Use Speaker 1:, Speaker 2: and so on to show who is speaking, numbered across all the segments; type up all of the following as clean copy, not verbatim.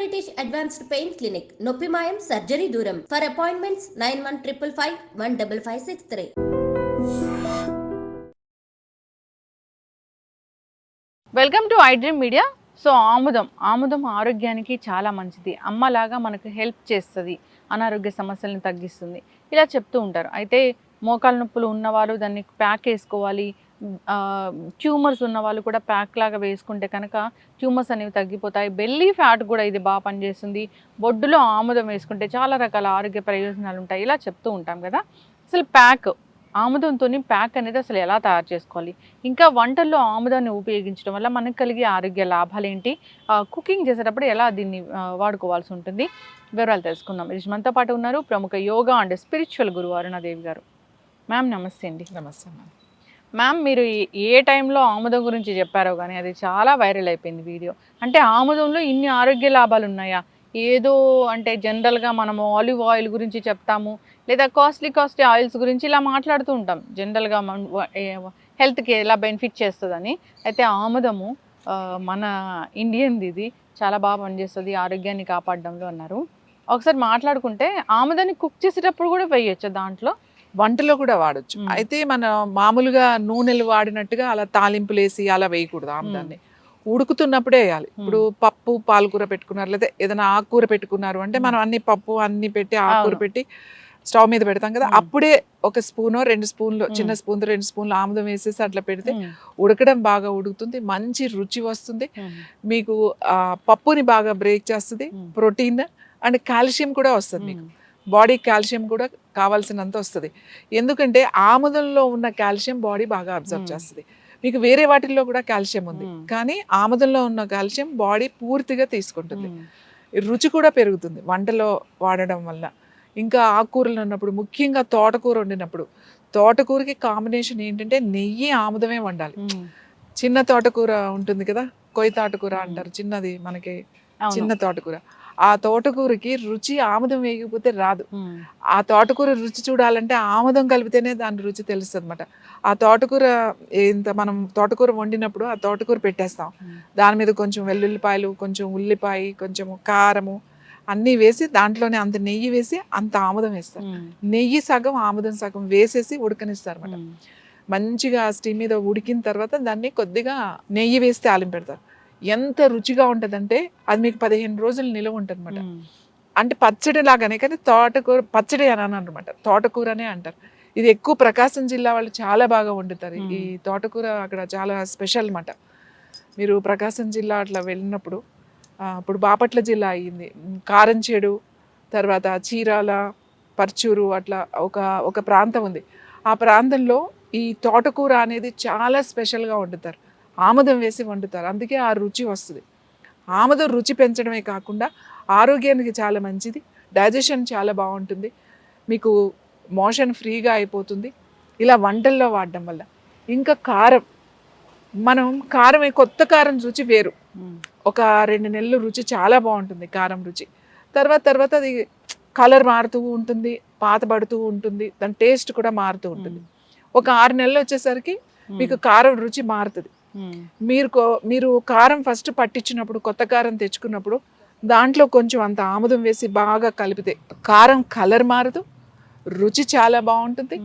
Speaker 1: British advanced pain clinic నొప్పి మాయం surgery దూరం for appointments 9155515563.
Speaker 2: Welcome to I dream media. So ఆముదం ఆరోగ్యానికి చాలా మంచిది, అమ్మలాగా మనకు హెల్ప్ చేస్తుంది, అనారోగ్య సమస్యలను తగ్గిస్తుంది ఇలా చెప్తూ ఉంటారు. అయితే మోకాల నొప్పులు ఉన్నవారు దాన్ని ప్యాక్ వేసుకోవాలి, ట్యూమర్స్ ఉన్న వాళ్ళు కూడా ప్యాక్ లాగా వేసుకుంటే కనుక ట్యూమర్స్ అనేవి తగ్గిపోతాయి. బెల్లీ ఫ్యాట్ కూడా ఇది బాగా పనిచేస్తుంది. బొడ్డులో ఆముదం వేసుకుంటే చాలా రకాల ఆరోగ్య ప్రయోజనాలు ఉంటాయి ఇలా చెప్తూ ఉంటాం కదా. అసలు ఆముదంతో ప్యాక్ అనేది అసలు ఎలా తయారు చేసుకోవాలి, ఇంకా వంటల్లో ఆముదాన్ని ఉపయోగించడం వల్ల మనకు కలిగే ఆరోగ్య లాభాలు ఏంటి, కుకింగ్ చేసేటప్పుడు ఎలా దీన్ని వాడుకోవాల్సి ఉంటుంది, వివరాలు తెలుసుకుందాం. మనతో పాటు ఉన్నారు ప్రముఖ యోగా అండ్ స్పిరిచువల్ గురువు అరుణాదేవి గారు. మ్యామ్ నమస్తే అండి.
Speaker 3: నమస్తే మ్యామ్.
Speaker 2: మ్యామ్ మీరు ఏ టైంలో ఆముదం గురించి చెప్పారో కానీ అది చాలా వైరల్ అయిపోయింది వీడియో. అంటే ఆముదంలో ఇన్ని ఆరోగ్య లాభాలు ఉన్నాయా? ఏదో అంటే జనరల్గా మనము ఆలివ్ ఆయిల్ గురించి చెప్తాము, లేదా కాస్ట్లీ ఆయిల్స్ గురించి ఇలా మాట్లాడుతూ ఉంటాం జనరల్గా హెల్త్కి ఎలా బెనిఫిట్ చేస్తుందని. అయితే ఆముదము మన ఇండియన్ది, ఇది చాలా బాగా పనిచేస్తుంది ఆరోగ్యాన్ని కాపాడడంలో అన్నారు. ఒకసారి మాట్లాడుకుంటే ఆముదాన్ని కుక్ చేసేటప్పుడు కూడా వేయచ్చు, దాంట్లో
Speaker 3: వంటలో కూడా వాడచ్చు. అయితే మన మామూలుగా నూనెలు వాడినట్టుగా అలా తాలింపులు వేసి అలా వేయకూడదు. ఆముదాన్ని ఉడుకుతున్నప్పుడే వేయాలి. ఇప్పుడు పప్పు పాలకూర పెట్టుకున్నారు, లేదా ఏదైనా ఆకుకూర పెట్టుకున్నారు అంటే మనం అన్ని పప్పు అన్ని పెట్టి ఆకుకూర పెట్టి స్టవ్ మీద పెడతాం కదా, అప్పుడే ఒక స్పూనో 2 స్పూన్లు, చిన్న స్పూన్ 2 స్పూన్లు ఆముదం వేసేసి అట్లా పెడితే ఉడకడం బాగా ఉడుకుతుంది, మంచి రుచి వస్తుంది. మీకు పప్పుని బాగా బ్రేక్ చేస్తుంది, ప్రోటీన్ అండ్ కాల్షియం కూడా వస్తుంది. మీకు బాడీ కాల్షియం కూడా కావాల్సినంత వస్తుంది. ఎందుకంటే ఆముదంలో ఉన్న కాల్షియం బాడీ బాగా అబ్జర్వ్ చేస్తుంది. మీకు వేరే వాటిల్లో కూడా కాల్షియం ఉంది, కానీ ఆముదంలో ఉన్న కాల్షియం బాడీ పూర్తిగా తీసుకుంటుంది. రుచి కూడా పెరుగుతుంది వంటలో వాడడం వల్ల. ఇంకా ఆకుకూరలు ఉన్నప్పుడు, ముఖ్యంగా తోటకూర వండినప్పుడు, తోటకూరకి కాంబినేషన్ ఏంటంటే నెయ్యి ఆముదమే వండాలి. చిన్న తోటకూర ఉంటుంది కదా, కొయ్య తోటకూర అంటారు, చిన్నది మనకి చిన్న తోటకూర. ఆ తోటకూరకి రుచి ఆముదం వేయకపోతే రాదు. ఆ తోటకూర రుచి చూడాలంటే ఆముదం కలిపితేనే దాని రుచి తెలుస్తుంది అనమాట. ఆ తోటకూర మనం తోటకూర వండినప్పుడు ఆ తోటకూర పెట్టేస్తాం, దాని మీద కొంచెం వెల్లుల్లిపాయలు, కొంచెం ఉల్లిపాయ, కొంచెం కారము అన్నీ వేసి దాంట్లోనే అంత నెయ్యి వేసి అంత ఆముదం వేస్తారు. నెయ్యి సగం ఆముదం సగం వేసేసి ఉడకనిస్తారు అనమాట. మంచిగా స్టీమ్ మీద ఉడికిన తర్వాత దాన్ని కొద్దిగా నెయ్యి వేసి తాలింపు పెడతారు. ఎంత రుచిగా ఉంటుందంటే అది మీకు 15 రోజులు నిలువ ఉంటుంది అనమాట. అంటే పచ్చడి లాగానే, కానీ తోటకూర పచ్చడి అని అనమాట, తోటకూరనే అంటారు. ఇది ఎక్కువ ప్రకాశం జిల్లా వాళ్ళు చాలా బాగా వండుతారు ఈ తోటకూర. అక్కడ చాలా స్పెషల్ అనమాట. మీరు ప్రకాశం జిల్లా అట్లా వెళ్ళినప్పుడు, ఇప్పుడు బాపట్ల జిల్లా అయ్యింది, కారంచేడు, తర్వాత చీరాల, పర్చూరు, అట్లా ఒక ప్రాంతం ఉంది. ఆ ప్రాంతంలో ఈ తోటకూర అనేది చాలా స్పెషల్గా వండుతారు, ఆముదం వేసి వండుతారు. అందుకే ఆ రుచి వస్తుంది. ఆముదం రుచి పెంచడమే కాకుండా ఆరోగ్యానికి చాలా మంచిది, డైజెషన్ చాలా బాగుంటుంది, మీకు మోషన్ ఫ్రీగా అయిపోతుంది ఇలా వంటల్లో వాడడం వల్ల. ఇంకా కారం, మనం కొత్త కారం రుచి వేరు, ఒక 2 నెలలు రుచి చాలా బాగుంటుంది కారం రుచి. తర్వాత అది కలర్ మారుతూ ఉంటుంది, పాతబడుతూ ఉంటుంది, దాని టేస్ట్ కూడా మారుతూ ఉంటుంది. ఒక 6 నెలలు వచ్చేసరికి మీకు కారం రుచి మారుతుంది. మీరు కారం ఫస్ట్ పట్టించినప్పుడు, కొత్త కారం తెచ్చుకున్నప్పుడు దాంట్లో కొంచెం అంత ఆముదం వేసి బాగా కలిపితే కారం కలర్ మారదు, రుచి చాలా బాగుంటుంది.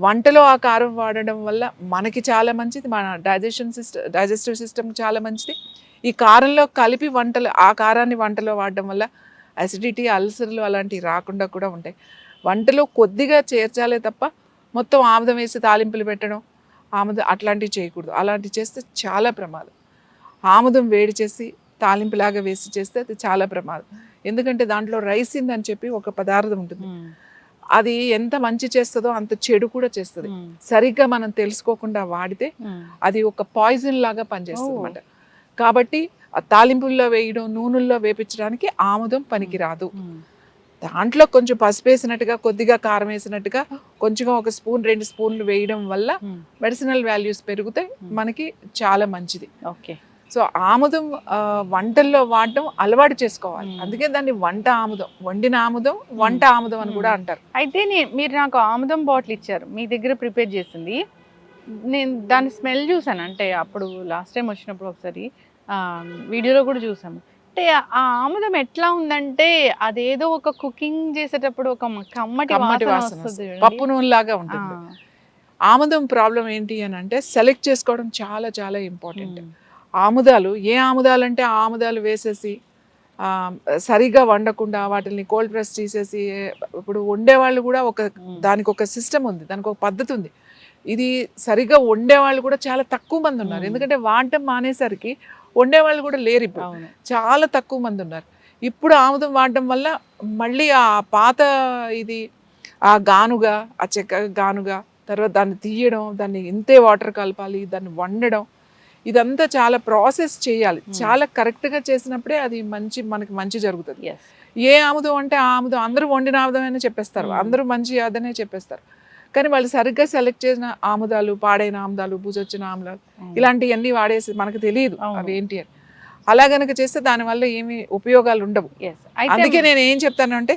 Speaker 3: వంటలో ఆ కారం వాడడం వల్ల మనకి చాలా మంచిది, మన డైజెస్టివ్ సిస్టమ్ చాలా మంచిది. ఈ కారంలో కలిపి ఆ కారాన్ని వంటలో వాడడం వల్ల అసిడిటీ, అల్సర్లు అలాంటివి రాకుండా కూడా ఉంటాయి. వంటలో కొద్దిగా చేర్చాలే తప్ప మొత్తం ఆముదం వేసి తాలింపులు పెట్టడం, ఆముదం అట్లాంటివి చేయకూడదు. అలాంటివి చేస్తే చాలా ప్రమాదం. ఆముదం వేడి చేసి తాలింపులాగా వేసి చేస్తే అది చాలా ప్రమాదం. ఎందుకంటే దాంట్లో రైసిన్ అని చెప్పి ఒక పదార్థం ఉంటుంది, అది ఎంత మంచి చేస్తుందో అంత చెడు కూడా చేస్తుంది. సరిగ్గా మనం తెలుసుకోకుండా వాడితే అది ఒక పాయిజన్ లాగా పనిచేస్తుంది అన్నమాట. కాబట్టి ఆ తాలింపుల్లో వేయడం, నూనెల్లో వేపించడానికి ఆముదం పనికిరాదు. దాంట్లో కొంచెం పసుపు వేసినట్టుగా, కొద్దిగా కారం వేసినట్టుగా, కొంచెం 1 స్పూన్ 2 స్పూన్లు వేయడం వల్ల మెడిసినల్ వాల్యూస్ పెరుగుతాయి, మనకి చాలా మంచిది.
Speaker 2: ఓకే.
Speaker 3: సో ఆముదం వంటల్లో వాడడం అలవాటు చేసుకోవాలి. అందుకే దాన్ని వంట ఆముదం, వండిన ఆముదం, వంట ఆముదం అని కూడా అంటారు.
Speaker 2: అయితే మీరు నాకు ఆముదం బాటిల్ ఇచ్చారు, మీ దగ్గర ప్రిపేర్ చేసింది. నేను దాని స్మెల్ చూసాను, అంటే అప్పుడు లాస్ట్ టైం వచ్చినప్పుడు ఒకసారి వీడియోలో కూడా చూసాము. అంటే ఆ ఆముదం ఎట్లా ఉందంటే అదేదో ఒక కుకింగ్ చేసేటప్పుడు ఒక కమ్మటి
Speaker 3: కమ్మటి
Speaker 2: వాసన
Speaker 3: వాసన
Speaker 2: వస్తుంది
Speaker 3: వస్తుంది.
Speaker 2: చూడండి.
Speaker 3: పప్పు నూనె లాగా ఉంటుంది. ఆముదం ప్రాబ్లం ఏంటి అని అంటే సెలెక్ట్ చేసుకోవడం చాలా చాలా ఇంపార్టెంట్. ఆముదాలు ఏ ఆముదాలు అంటే ఆ ఆముదాలు వేసేసి సరిగా వండకుండా వాటిని కోల్డ్ ప్రెస్ తీసేసి ఇప్పుడు వండేవాళ్ళు కూడా దానికి ఒక సిస్టమ్ ఉంది, దానికి ఒక పద్ధతి ఉంది. ఇది సరిగా వండేవాళ్ళు కూడా చాలా తక్కువ మంది ఉన్నారు. ఎందుకంటే వాడటం మానేసరికి వండేవాళ్ళు కూడా లేరు. ఇప్పుడు చాలా తక్కువ మంది ఉన్నారు. ఇప్పుడు ఆముదం వాడడం వల్ల మళ్ళీ ఆ పాత ఇది ఆ గానుగా, ఆ చెక్క గానుగా, తర్వాత దాన్ని తీయడం, దాన్ని ఇంతే వాటర్ కలపాలి, దాన్ని వండడం, ఇదంతా చాలా ప్రాసెస్ చేయాలి. చాలా కరెక్ట్గా చేసినప్పుడే అది మనకి మంచి జరుగుతుంది. ఏ ఆముదం అంటే ఆ ఆముదం అందరూ వండిన ఆముదం చెప్పేస్తారు, అందరూ మంచి అదనే చెప్పేస్తారు. కానీ వాళ్ళు సరిగ్గా సెలెక్ట్ చేసిన ఆముదాలు, పాడైన ఆముదాలు, బూజొచ్చిన ఆముదాలు, ఇలాంటివన్నీ వాడేసి మనకు తెలియదు అవి ఏంటి అని. అలా గనక చేస్తే దానివల్ల ఏమి ఉపయోగాలు ఉండవు. అందుకే నేను ఏం చెప్తానంటే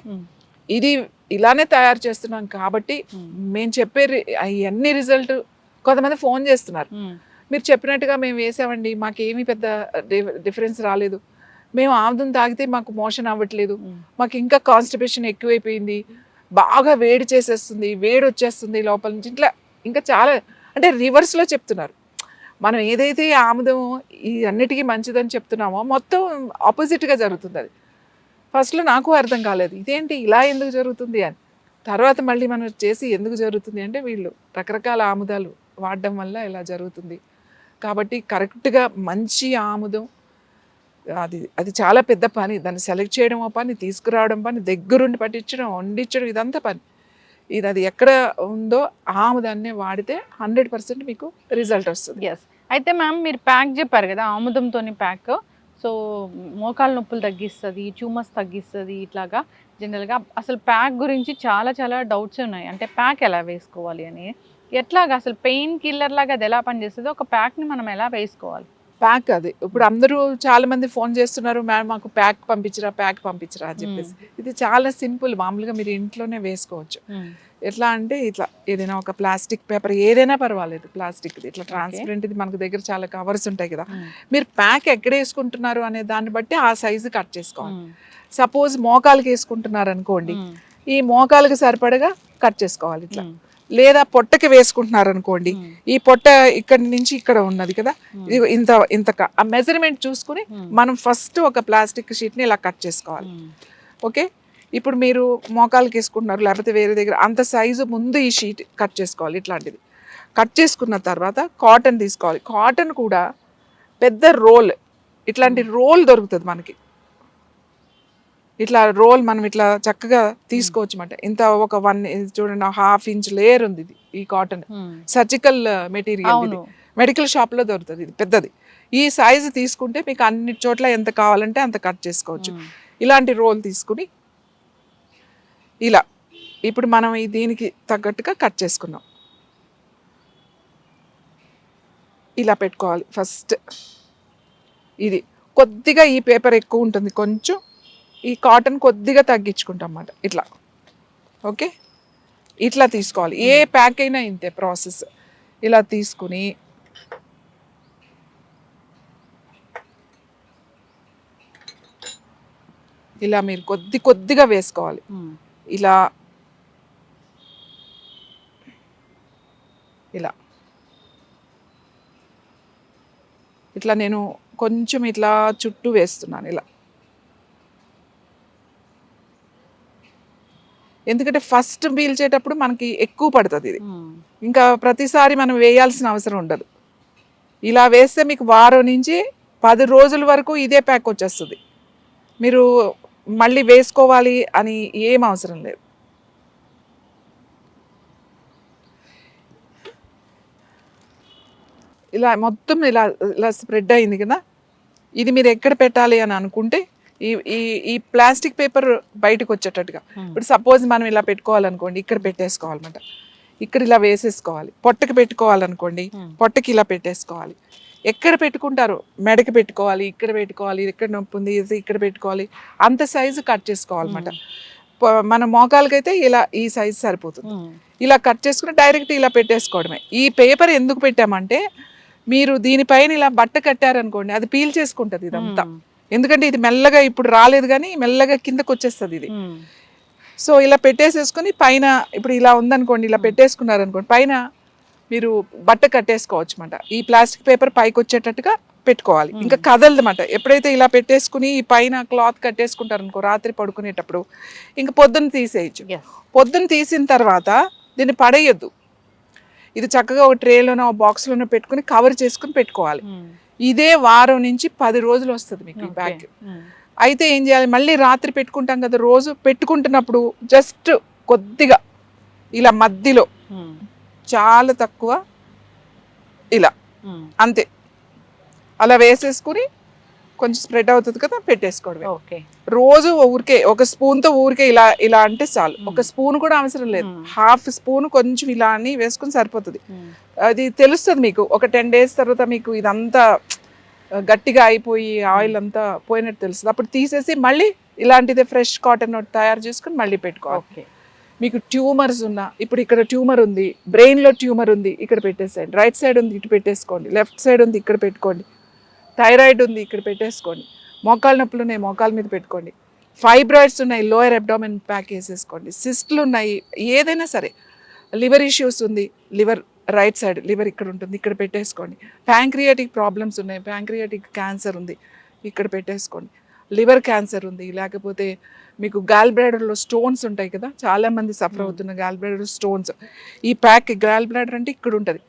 Speaker 3: ఇది ఇలానే తయారు చేస్తున్నాం కాబట్టి మేము చెప్పే అన్ని రిజల్ట్ కొంతమంది ఫోన్ చేస్తున్నారు, మీరు చెప్పినట్టుగా మేము వేసామండి, మాకేమీ పెద్ద డిఫరెన్స్ రాలేదు, మేము ఆముదం తాగితే మాకు మోషన్ అవ్వట్లేదు, మాకు ఇంకా కాన్స్టిపేషన్ ఎక్కువైపోయింది, బాగా వేడి చేసేస్తుంది, వేడి వచ్చేస్తుంది లోపల నుంచి, ఇట్లా ఇంకా చాలా అంటే రివర్స్లో చెప్తున్నారు. మనం ఏదైతే ఆముదం ఈ అన్నిటికీ మంచిదని చెప్తున్నామో మొత్తం ఆపోజిట్గా జరుగుతుంది. అది ఫస్ట్లో నాకు అర్థం కాలేదు, ఇదేంటి ఇలా ఎందుకు జరుగుతుంది అని. తర్వాత మళ్ళీ మనం చేసి ఎందుకు జరుగుతుంది అంటే వీళ్ళు రకరకాల ఆముదాలు వాడడం వల్ల ఇలా జరుగుతుంది. కాబట్టి కరెక్ట్గా మంచి ఆముదం అది చాలా పెద్ద పని. దాన్ని సెలెక్ట్ చేయడం పని, తీసుకురావడం పని, దగ్గరుండి పట్టించడం, వండించడం, ఇదంతా పని. అది ఎక్కడ ఉందో ఆముదాన్నే వాడితే 100% మీకు రిజల్ట్ వస్తుంది.
Speaker 2: అయితే మ్యామ్ మీరు ప్యాక్ చెప్పారు కదా ఆముదంతో ప్యాక్, సో మోకాలు నొప్పులు తగ్గిస్తుంది, ట్యూమర్స్ తగ్గిస్తుంది, ఇట్లాగా జనరల్గా అసలు ప్యాక్ గురించి చాలా చాలా డౌట్స్ ఉన్నాయి. అంటే ప్యాక్ ఎలా వేసుకోవాలి అని, ఎట్లాగా అసలు పెయిన్ కిల్లర్ లాగా అది ఎలా పనిచేస్తుంది, ఒక ప్యాక్ని మనం ఎలా వేసుకోవాలి?
Speaker 3: ప్యాక్ అది ఇప్పుడు అందరూ చాలా మంది ఫోన్ చేస్తున్నారు, మేడం మాకు ప్యాక్ పంపించరా అని చెప్పేసి. ఇది చాలా సింపుల్, మామూలుగా మీరు ఇంట్లోనే వేసుకోవచ్చు. ఎట్లా అంటే ఇట్లా ఏదైనా ఒక ప్లాస్టిక్ పేపర్ ఏదైనా పర్వాలేదు, ప్లాస్టిక్ ఇట్లా ట్రాన్స్పరెంట్ ఇది మనకు దగ్గర చాలా కవర్స్ ఉంటాయి కదా, మీరు ప్యాక్ ఎక్కడ వేసుకుంటున్నారు అనే దాన్ని బట్టి ఆ సైజు కట్ చేసుకోవాలి. సపోజ్ మోకాలకి వేసుకుంటున్నారు అనుకోండి, ఈ మోకాలకి సరిపడగా కట్ చేసుకోవాలి ఇట్లా. లేదా పొట్టకి వేసుకుంటున్నారు అనుకోండి, ఈ పొట్ట ఇక్కడ నుంచి ఇక్కడ ఉన్నది కదా, ఇది ఇంత ఆ మెజర్మెంట్ చూసుకుని మనం ఫస్ట్ ఒక ప్లాస్టిక్ షీట్ని ఇలా కట్ చేసుకోవాలి. ఓకే, ఇప్పుడు మీరు మోకాలకి వేసుకుంటున్నారు లేకపోతే వేరే దగ్గర, అంత సైజు ముందు ఈ షీట్ కట్ చేసుకోవాలి. ఇట్లాంటిది కట్ చేసుకున్న తర్వాత కాటన్ తీసుకోవాలి. కాటన్ కూడా పెద్ద రోల్, ఇట్లాంటి రోల్ దొరుకుతుంది మనకి. ఇట్లా రోల్ మనం ఇట్లా చక్కగా తీసుకోవచ్చు అన్నమాట. ఇంత ఒక 1 చూడండి, 1/2 ఇంచ్ లేయర్ ఉంది ఇది. ఈ కాటన్ సర్జికల్ మెటీరియల్, ఇది మెడికల్ షాప్లో దొరుకుతుంది, ఇది పెద్దది. ఈ సైజు తీసుకుంటే మీకు అన్ని చోట్ల ఎంత కావాలంటే అంత కట్ చేసుకోవచ్చు. ఇలాంటి రోల్ తీసుకుని ఇలా ఇప్పుడు మనం దీనికి తగ్గట్టుగా కట్ చేసుకున్నాం. ఇలా పెట్టుకోవాలి ఫస్ట్. ఇది కొద్దిగా ఈ పేపర్ ఎక్కువ ఉంటుంది, కొంచెం ఈ కాటన్ కొద్దిగా తగ్గించుకుంటాం అన్నమాట ఇట్లా. ఓకే, ఇట్లా తీసుకోవాలి. ఏ ప్యాక్ అయినా ఇంతే ప్రాసెస్. ఇలా తీసుకుని ఇలా మీరు కొద్దిగా వేసుకోవాలి. ఇలా ఇలా ఇట్లా నేను కొంచెం ఇట్లా చుట్టూ వేస్తున్నాను ఇలా. ఎందుకంటే ఫస్ట్ పీల్చేటప్పుడు మనకి ఎక్కువ పడుతుంది ఇది, ఇంకా ప్రతిసారి మనం వేయాల్సిన అవసరం ఉండదు. ఇలా వేస్తే మీకు వారం నుంచి 10 రోజుల వరకు ఇదే ప్యాక్ వచ్చేస్తుంది. మీరు మళ్ళీ వేసుకోవాలి అని ఏం అవసరం లేదు. ఇలా మొత్తం ఇలా స్ప్రెడ్ అయింది కదా, ఇది మీరు ఎక్కడ పెట్టాలి అని అనుకుంటే ఈ ప్లాస్టిక్ పేపర్ బయటకు వచ్చేటట్టుగా. ఇప్పుడు సపోజ్ మనం ఇలా పెట్టుకోవాలనుకోండి, ఇక్కడ పెట్టేసుకోవాలన్నమాట. ఇక్కడ ఇలా వేసేసుకోవాలి. పొట్టకి పెట్టుకోవాలనుకోండి, పొట్టకి ఇలా పెట్టేసుకోవాలి. ఎక్కడ పెట్టుకుంటారు, మెడకి పెట్టుకోవాలి, ఇక్కడ పెట్టుకోవాలి, ఎక్కడ నొప్పి ఉంది ఇక్కడ పెట్టుకోవాలి, అంత సైజు కట్ చేసుకోవాలన్నమాట. మన మోకాలకైతే ఇలా ఈ సైజు సరిపోతుంది. ఇలా కట్ చేసుకుని డైరెక్ట్ ఇలా పెట్టేసుకోవడమే. ఈ పేపర్ ఎందుకు పెట్టామంటే, మీరు దీనిపైన ఇలా బట్ట కట్టారనుకోండి, అది పీల్ చేసుకుంటుంది ఇదంతా. ఎందుకంటే ఇది మెల్లగా ఇప్పుడు రాలేదు కానీ మెల్లగా కిందకు వచ్చేస్తుంది ఇది. సో ఇలా పెట్టేసేసుకొని పైన ఇప్పుడు ఇలా ఉందనుకోండి, ఇలా పెట్టేసుకున్నారు అనుకోండి, పైన మీరు బట్ట కట్టేసుకోవచ్చు అన్నమాట. ఈ ప్లాస్టిక్ పేపర్ పైకి వచ్చేటట్టుగా పెట్టుకోవాలి, ఇంకా కదలదన్నమాట. ఎప్పుడైతే ఇలా పెట్టేసుకుని ఈ పైన క్లాత్ కట్టేసుకుంటారు అనుకో రాత్రి పడుకునేటప్పుడు, ఇంకా పొద్దున్న తీసేయచ్చు. పొద్దున్న తీసిన తర్వాత దీన్ని పడేయద్దు, ఇది చక్కగా ఒక ట్రేలోనో బాక్స్లోనో పెట్టుకుని కవర్ చేసుకుని పెట్టుకోవాలి. ఇదే వారం నుంచి 10 రోజులు వస్తుంది మీకు ఈ బ్యాగ్. అయితే ఏం చేయాలి, మళ్ళీ రాత్రి పెట్టుకుంటాం కదా, రోజు పెట్టుకుంటున్నప్పుడు జస్ట్ కొద్దిగా ఇలా మధ్యలో చాలా తక్కువ ఇలా అంతే అలా వేసేసుకుని కొంచెం స్ప్రెడ్ అవుతుంది కదా, పెట్టేసుకోవడం. రోజు ఊరికే ఒక స్పూన్తో ఊరికే ఇలా ఇలా అంటే చాలు. ఒక స్పూన్ కూడా అవసరం లేదు, హాఫ్ స్పూన్ కొంచెం ఇలా అని వేసుకుని సరిపోతుంది. అది తెలుస్తుంది మీకు ఒక 10 days తర్వాత మీకు ఇదంతా గట్టిగా అయిపోయి ఆయిల్ అంతా పోయినట్టు తెలుస్తుంది. అప్పుడు తీసేసి మళ్ళీ ఇలాంటిదే ఫ్రెష్ కాటన్ తయారు చేసుకుని మళ్ళీ పెట్టుకోవాలి. మీకు ట్యూమర్స్ ఉన్నా, ఇప్పుడు ఇక్కడ ట్యూమర్ ఉంది, బ్రెయిన్లో ట్యూమర్ ఉంది, ఇక్కడ పెట్టేసేయండి. రైట్ సైడ్ ఉంది, ఇటు పెట్టేసుకోండి. లెఫ్ట్ సైడ్ ఉంది, ఇక్కడ పెట్టుకోండి. థైరాయిడ్ ఉంది, ఇక్కడ పెట్టేసుకోండి. మోకాలు నొప్పులు ఉన్నాయి, మోకాల మీద పెట్టుకోండి. ఫైబ్రాయిడ్స్ ఉన్నాయి, లోయర్ అబ్డామిన్ ప్యాక్ వేసేసుకోండి. సిస్ట్లు ఉన్నాయి, ఏదైనా సరే. లివర్ ఇష్యూస్ ఉంది, లివర్ రైట్ సైడ్ లివర్ ఇక్కడ ఉంటుంది, ఇక్కడ పెట్టేసుకోండి. ప్యాంక్రియాటిక్ ప్రాబ్లమ్స్ ఉన్నాయి, ప్యాంక్రియాటిక్ క్యాన్సర్ ఉంది, ఇక్కడ పెట్టేసుకోండి. లివర్ క్యాన్సర్ ఉంది, లేకపోతే మీకు గాల్ బ్లాడర్లో స్టోన్స్ ఉంటాయి కదా, చాలామంది సఫర్ అవుతున్న గాల్ బ్లాడర్ స్టోన్స్. ఈ ప్యాక్ గాల్ బ్లాడర్ అంటే ఇక్కడ ఉంటుంది,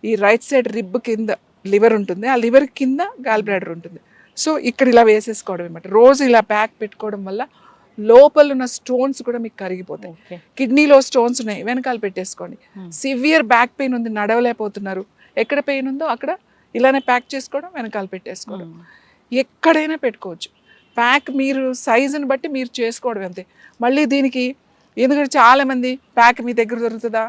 Speaker 3: ఈ రైట్ సైడ్ రిబ్ కింద లివర్ ఉంటుంది, ఆ లివర్ కింద గాల్ బ్లాడర్ ఉంటుంది. సో ఇక్కడ ఇలా వేసేసుకోవడం అనమాట. రోజు ఇలా ప్యాక్ పెట్టుకోవడం వల్ల లోపల ఉన్న స్టోన్స్ కూడా మీకు కరిగిపోతాయి. కిడ్నీలో స్టోన్స్ ఉన్నాయి, వెనకాల పెట్టేసుకోండి. సివియర్ బ్యాక్ పెయిన్ ఉంది, నడవలేకపోతున్నారు, ఎక్కడ పెయిన్ ఉందో అక్కడ ఇలానే ప్యాక్ చేసుకోవడం, వెనకాల పెట్టేసుకోవడం. ఎక్కడైనా పెట్టుకోవచ్చు. ప్యాక్ మీరు సైజుని బట్టి మీరు చేసుకోవడం అంతే. మళ్ళీ దీనికి ఎందుకంటే చాలామంది ప్యాక్ మీ దగ్గర దొరుకుతుందా,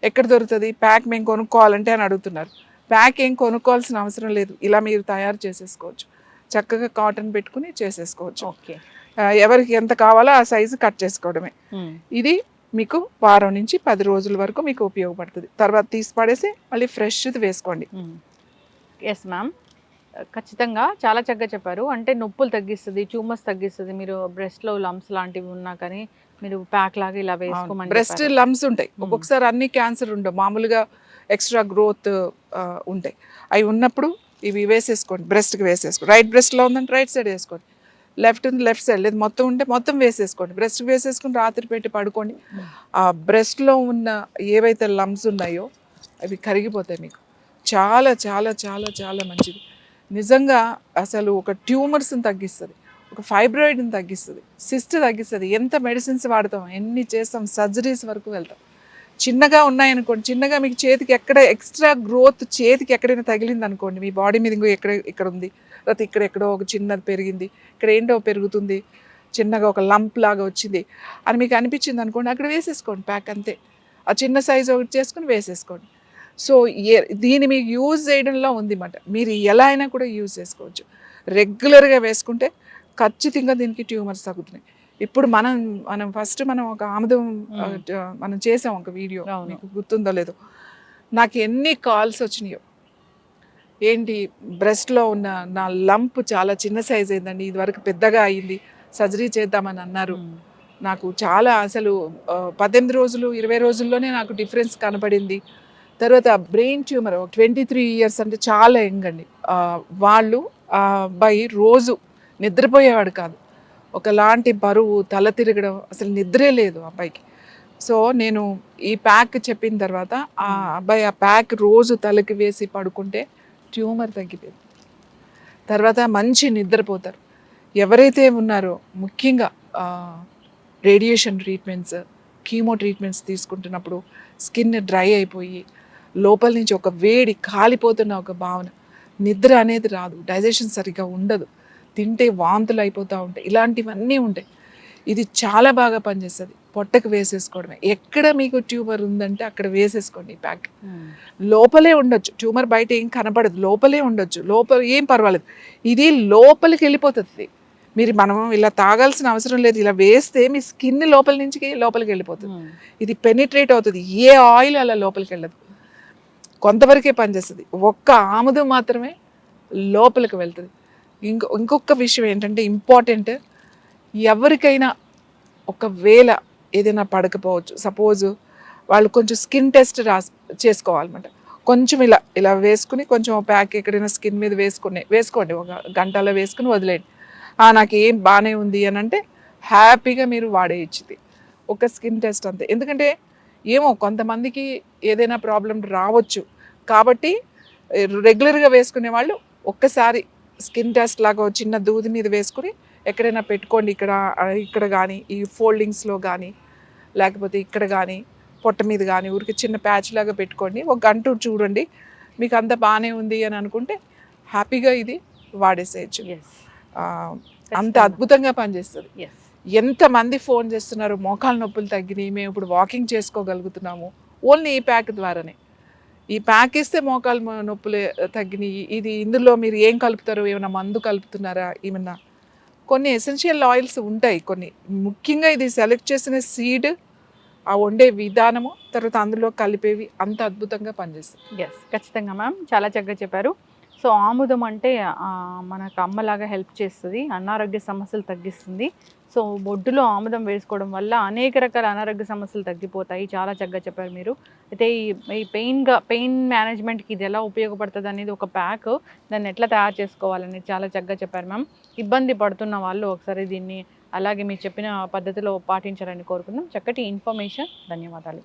Speaker 3: ఎక్కడ దొరుకుతుంది, ప్యాక్ మేము కొనుక్కోవాలంటే అని అడుగుతున్నారు. ప్యాక్ ఏం కొనుక్కోవాల్సిన అవసరం లేదు, ఇలా మీరు తయారు చేసేసుకోవచ్చు. చక్కగా కాటన్ పెట్టుకుని చేసేసుకోవచ్చు. ఎవరికి ఎంత కావాలో ఆ సైజు కట్ చేసుకోవడమే. ఇది మీకు వారం నుంచి 10 రోజుల వరకు మీకు ఉపయోగపడుతుంది. తర్వాత తీసి పడేసి మళ్ళీ ఫ్రెష్ది వేసుకోండి.
Speaker 2: ఎస్ మ్యామ్, ఖచ్చితంగా చాలా చక్కగా చెప్పారు. అంటే నొప్పులు తగ్గిస్తుంది, ట్యూమర్స్ తగ్గిస్తుంది. మీరు బ్రెస్ట్లో లమ్స్ లాంటివి ఉన్నా కానీ మీరు ప్యాక్ లాగా ఇలా వేసుకోమని.
Speaker 3: బ్రెస్ట్ లమ్స్ ఉంటాయి, ఒక్కొక్కసారి అన్ని క్యాన్సర్ ఉండవు, మామూలుగా ఎక్స్ట్రా గ్రోత్ ఉంటాయి. అవి ఉన్నప్పుడు ఇవి వేసేసుకోండి, బ్రెస్ట్కి వేసేసుకోండి. రైట్ బ్రెస్ట్లో ఉందంటే రైట్ సైడ్ వేసుకోండి, లెఫ్ట్ ఉంది లెఫ్ట్ సైడ్, లేదు మొత్తం ఉంటే మొత్తం వేసేసుకోండి. బ్రెస్ట్కి వేసేసుకుని రాత్రి పెట్టి పడుకోండి. ఆ బ్రెస్ట్లో ఉన్న ఏవైతే లమ్స్ ఉన్నాయో అవి కరిగిపోతాయి. మీకు చాలా చాలా చాలా చాలా మంచిది నిజంగా. అసలు ఒక ట్యూమర్స్ని తగ్గిస్తుంది, ఒక ఫైబ్రాయిడ్ని తగ్గిస్తుంది, సిస్ట్ తగ్గిస్తుంది. ఎంత మెడిసిన్స్ వాడతాం, ఎన్ని చేస్తాం, సర్జరీస్ వరకు వెళ్తాం. చిన్నగా ఉన్నాయనుకోండి, చిన్నగా మీకు చేతికి ఎక్కడ ఎక్స్ట్రా గ్రోత్ చేతికి ఎక్కడైనా తగిలింది అనుకోండి, మీ బాడీ మీద ఇంకో ఇక్కడ ఉంది, లేకపోతే ఇక్కడెక్కడో ఒక చిన్నది పెరిగింది, ఇక్కడ ఏంటో పెరుగుతుంది, చిన్నగా ఒక లంప్ లాగా వచ్చింది అని మీకు అనిపించింది అనుకోండి, అక్కడ వేసేసుకోండి ప్యాక్ అంతే. ఆ చిన్న సైజు ఒకటి చేసుకుని వేసేసుకోండి. సో దీన్ని మీకు యూజ్ చేయడంలో ఉంది అన్నమాట. మీరు ఎలా అయినా కూడా యూజ్ చేసుకోవచ్చు. రెగ్యులర్గా వేసుకుంటే ఖచ్చితంగా దీనికి ట్యూమర్స్ తగ్గుతున్నాయి. ఇప్పుడు మనం ఫస్ట్ ఒక ఆముదం మనం చేసాం ఒక వీడియో, మీకు గుర్తుందో లేదో. నాకు ఎన్ని కాల్స్ వచ్చినాయో, ఏంటి బ్రెస్ట్లో ఉన్న నా లంప్ చాలా చిన్న సైజ్ అయిందండి, ఇది వరకు పెద్దగా అయ్యింది, సర్జరీ చేద్దామని అన్నారు. నాకు చాలా అసలు 18 రోజులు 20 రోజుల్లోనే నాకు డిఫరెన్స్ కనపడింది. తర్వాత బ్రెయిన్ ట్యూమర్ 23 years అంటే చాలా యంగ్ అండి. వాళ్ళు ఆ అబ్బాయి రోజు నిద్రపోయేవాడు కాదు, ఒకలాంటి బరువు, తల తిరగడం, అసలు నిద్రే లేదు అబ్బాయికి. సో నేను ఈ ప్యాక్ చెప్పిన తర్వాత ఆ అబ్బాయి ఆ ప్యాక్ రోజు తలకి వేసి పడుకుంటే ట్యూమర్ తగ్గిపోయింది. తర్వాత మంచి నిద్రపోతారు. ఎవరైతే ఉన్నారో ముఖ్యంగా రేడియేషన్ ట్రీట్మెంట్స్, కీమో ట్రీట్మెంట్స్ తీసుకుంటున్నప్పుడు స్కిన్ డ్రై అయిపోయి లోపల నుంచి ఒక వేడి కాలిపోతున్న ఒక భావన, నిద్ర అనేది రాదు, డైజెషన్ సరిగ్గా ఉండదు, తింటే వాంతులు అయిపోతూ ఉంటాయి, ఇలాంటివన్నీ ఉంటాయి. ఇది చాలా బాగా పనిచేస్తుంది. పొట్టకు వేసేసుకోవడమే. ఎక్కడ మీకు ట్యూమర్ ఉందంటే అక్కడ వేసేసుకోండి ఈ ప్యాక్. లోపలే ఉండొచ్చు ట్యూమర్, బయట ఏం కనపడదు, లోపలే ఉండొచ్చు, లోపల ఏం పర్వాలేదు. ఇది లోపలికి వెళ్ళిపోతుంది. మనం ఇలా తాగాల్సిన అవసరం లేదు, ఇలా వేస్తే మీ స్కిన్ లోపల నుంచి లోపలికి వెళ్ళిపోతుంది. ఇది పెనిట్రేట్ అవుతుంది, ఏ ఆయిల్ అలా లోపలికి వెళ్ళదు, కొంతవరకే పనిచేస్తుంది. ఒక్క ఆముదం మాత్రమే లోపలికి వెళ్తుంది. ఇంకొక విషయం ఏంటంటే ఇంపార్టెంట్, ఎవరికైనా ఒకవేళ ఏదైనా పడకపోవచ్చు, సపోజ్ వాళ్ళు కొంచెం స్కిన్ టెస్ట్ చేసుకోవాలన్నమాట. కొంచెం ఇలా ఇలా వేసుకుని కొంచెం ప్యాక్ ఎక్కడైనా స్కిన్ మీద వేసుకోండి, ఒక గంటలో వేసుకుని వదిలేయండి. నాకు ఏం బాగానే ఉంది అని అంటే హ్యాపీగా మీరు వాడేయచ్చు. ఒక స్కిన్ టెస్ట్ అంతే. ఎందుకంటే ఏమో కొంతమందికి ఏదైనా ప్రాబ్లం రావచ్చు కాబట్టి రెగ్యులర్గా వేసుకునే వాళ్ళు ఒక్కసారి స్కిన్ టెస్ట్ లాగా చిన్న దూది మీద వేసుకుని ఎక్కడైనా పెట్టుకోండి. ఇక్కడ కానీ ఈ ఫోల్డింగ్స్లో కానీ లేకపోతే ఇక్కడ కానీ పొట్ట మీద కానీ ఊరికి చిన్న ప్యాచ్ లాగా పెట్టుకోండి. ఒక గంట చూడండి, మీకు అంత బాగానే ఉంది అని అనుకుంటే హ్యాపీగా ఇది వాడేసేయచ్చు. అంత అద్భుతంగా పనిచేస్తుంది. ఎంతమంది ఫోన్ చేస్తున్నారు, మోకాలు నొప్పులు తగ్గినాయి, మేము ఇప్పుడు వాకింగ్ చేసుకోగలుగుతున్నాము ఓన్లీ ఈ ప్యాక్ ద్వారానే. ఈ ప్యాక్ ఇస్తే మోకాలు నొప్పులు తగ్గినాయి. ఇందులో మీరు ఏం కలుపుతారు, ఏమైనా మందు కలుపుతున్నారా, ఏమన్నా కొన్ని ఎసెన్షియల్ ఆయిల్స్ ఉంటాయి కొన్ని. ముఖ్యంగా ఇది సెలెక్ట్ చేసిన సీడ్, ఆ వండే విధానము, తర్వాత అందులో కలిపేవి అంత అద్భుతంగా పనిచేస్తుంది.
Speaker 2: ఖచ్చితంగా మ్యామ్, చాలా చక్కగా చెప్పారు. సో ఆముదం అంటే మనకు అమ్మలాగా హెల్ప్ చేస్తుంది, అనారోగ్య సమస్యలు తగ్గిస్తుంది. సో బొడ్డులో ఆముదం వేసుకోవడం వల్ల అనేక రకాల అనారోగ్య సమస్యలు తగ్గిపోతాయి. చాలా చక్కగా చెప్పారు మీరు. అయితే ఈ పెయిన్ మేనేజ్మెంట్కి ఇది ఎలా ఉపయోగపడుతుంది అనేది ఒక ప్యాక్, దాన్ని ఎట్లా తయారు చేసుకోవాలని చాలా చక్కగా చెప్పారు మ్యామ్. ఇబ్బంది పడుతున్న వాళ్ళు ఒకసారి దీన్ని అలాగే మీరు చెప్పిన పద్ధతిలో పాటించాలని కోరుకుందాం. చక్కటి ఇన్ఫర్మేషన్, ధన్యవాదాలు.